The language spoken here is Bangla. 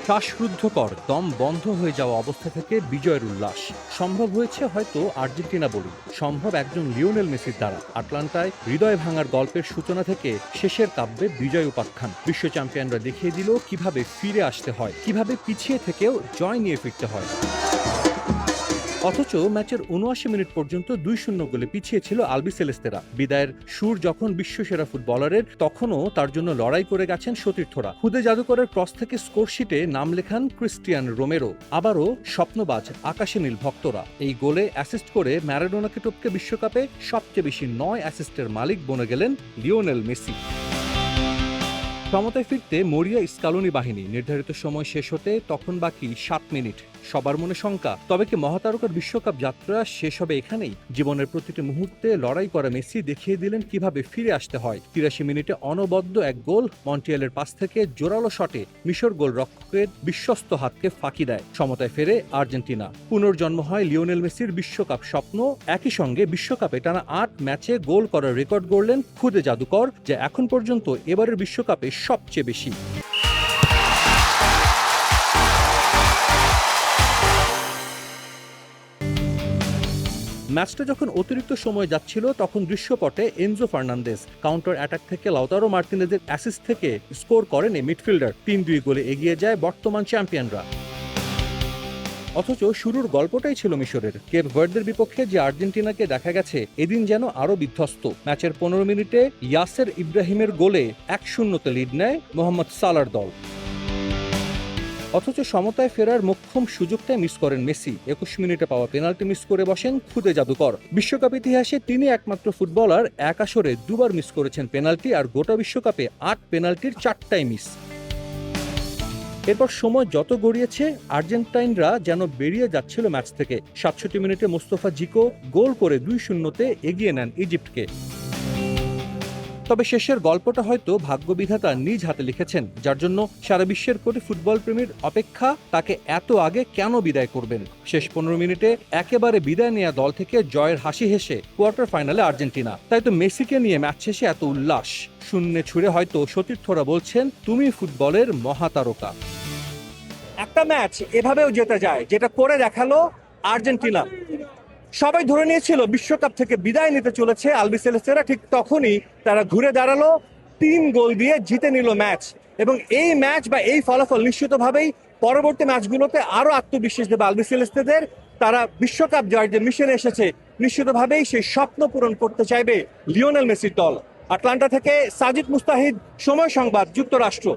শ্বাসরুদ্ধকর দম বন্ধ হয়ে যাওয়া অবস্থা থেকে বিজয়ের উল্লাস সম্ভব হয়েছে হয়তো আর্জেন্টিনা বলুন, সম্ভব একজন লিওনেল মেসির দ্বারা। আটলান্টায় হৃদয় ভাঙার গল্পের সূচনা থেকে শেষের কাব্যে বিজয় উপাখ্যান। বিশ্ব চ্যাম্পিয়নরা দেখিয়ে দিল কিভাবে ফিরে আসতে হয়, কিভাবে পিছিয়ে থেকেও জয় নিয়ে ফিরতে হয়। অথচ ম্যাচের ৭৯ মিনিট পর্যন্ত ২-০ গোলে পিছিয়ে ছিল আলবিসেলেস্তেরা। বিদায়ের সুর যখন বিশ্বসেরা ফুটবলারের, তখনও তার জন্য লড়াই করে গেছেন সতীর্থরা। খুদে জাদুকরের ক্রস থেকে স্কোরশিটে নাম লেখান ক্রিস্টিয়ান রোমেরো। আবারও স্বপ্নবাজ আকাশে নীল ভক্তরা। এই গোলে অ্যাসিস্ট করে ম্যারাডোনাকে টপকে বিশ্বকাপে সবচেয়ে বেশি ৯ অ্যাসিস্টের মালিক বনে গেলেন লিওনেল মেসি। সমতায় ফিরতে মরিয়া স্কালোনি বাহিনী। নির্ধারিত সময় শেষ হতে তখন বাকি ৭ মিনিট। সবার মনে শঙ্কা, তবে কি মহাতারকার বিশ্বকাপ যাত্রা শেষ হবে এখানেই? জীবনের প্রতিটি মুহূর্তে লড়াই করা মেসি দেখিয়ে দিলেন কিভাবে ফিরে আসতে হয়। ৮৩ মিনিটে অনবদ্য এক গোল, মন্টিয়েলের পাস থেকে জোরালো শটে মিশর গোলরক্ষকের বিশ্বস্ত হাতকে ফাঁকি দেয়। সমতায় ফেরে আর্জেন্টিনা। পুনর্জন্ম হয় লিওনেল মেসির বিশ্বকাপ স্বপ্ন। একই সঙ্গে বিশ্বকাপে টানা ৮ ম্যাচে গোল করার রেকর্ড গড়লেন খুদে জাদুকর, যা এখন পর্যন্ত এবারের বিশ্বকাপে সবচেয়ে বেশি। ম্যাচটা যখন অতিরিক্ত সময় যাচ্ছিল, তখন দৃশ্যপটে এনজো ফার্নান্দেজ কাউন্টার অ্যাটাক থেকে লাউতারো মার্তিনেজের অ্যাসিস্ট থেকে স্কোর করেন এই মিডফিল্ডার। ৩-২ গোলে এগিয়ে যায় বর্তমান চ্যাম্পিয়নরা। অথচ শুরুর গল্পটাই ছিল মিশরের। কেপ ভার্দের বিপক্ষে যে আর্জেন্টিনাকে দেখা গেছে, এদিন যেন আরও বিধ্বস্ত। ম্যাচের ১৫ মিনিটে ইয়াসের ইব্রাহিমের গোলে ১-০ লিড নেয় মোহাম্মদ সালার দল। অথচ সমতায় ফেরার মোক্ষম সুযোগটাই মিস করেন মেসি। ২১ মিনিটে পাওয়া পেনাল্টি মিস করে বসেন খুদে জাদুকর। বিশ্বকাপ ইতিহাসে তিনি একমাত্র ফুটবলার এক আসরে দুবার মিস করেছেন পেনাল্টি, আর গোটা বিশ্বকাপে ৮ পেনাল্টির ৪টাই মিস। এরপর সময় যত গড়িয়েছে, আর্জেন্টাইনরা যেন বেরিয়ে যাচ্ছিল ম্যাচ থেকে। ৬৭ মিনিটে মোস্তফা জিকো গোল করে ২-০ এগিয়ে নেন ইজিপ্টকে। তবে শেষের গল্পটা হয়তো ভাগ্যবিধাতা নিজ হাতে লিখেছেন, যার জন্য সারা বিশ্বের কোটি ফুটবল প্রেমীর অপেক্ষা তাকে এত আগে কেন বিদায় করবেন। শেষ ১৫ মিনিটে একেবারে বিদায় নেওয়া দল থেকে জয়ের হাসি হেসে কোয়ার্টার ফাইনালে আর্জেন্টিনা। তাই তো মেসিকে নিয়ে ম্যাচ শেষে এত উল্লাস। শূন্যে ছুড়ে হয়তো সতীর্থরা বলছেন, তুমি ফুটবলের মহাতারকা। একটা ম্যাচ এভাবেও জেতা যায়, যেটা করে দেখালো আর্জেন্টিনা। সবাই ধরে নিয়েছিল বিশ্বকাপ থেকে বিদায় নিতে চলেছে আলবিসেলেস্তেরা, ঠিক তখনই তারা ঘুরে দাঁড়ালো, ৩ গোল দিয়ে জিতে নিল ম্যাচ। এবং এই ম্যাচ বা এই ফলাফল নিশ্চিতভাবেই পরবর্তী ম্যাচগুলোতে আরো আত্মবিশ্বাস দেবে আলবিসেলেস্তেদের। তারা বিশ্বকাপ জয়ের যে মিশনে এসেছে, নিশ্চিতভাবেই সেই স্বপ্ন পূরণ করতে চাইবে লিওনেল মেসির দল। আটলান্টা থেকে সাজিদ মুস্তাহিদ, সময় সংবাদ, যুক্তরাষ্ট্র।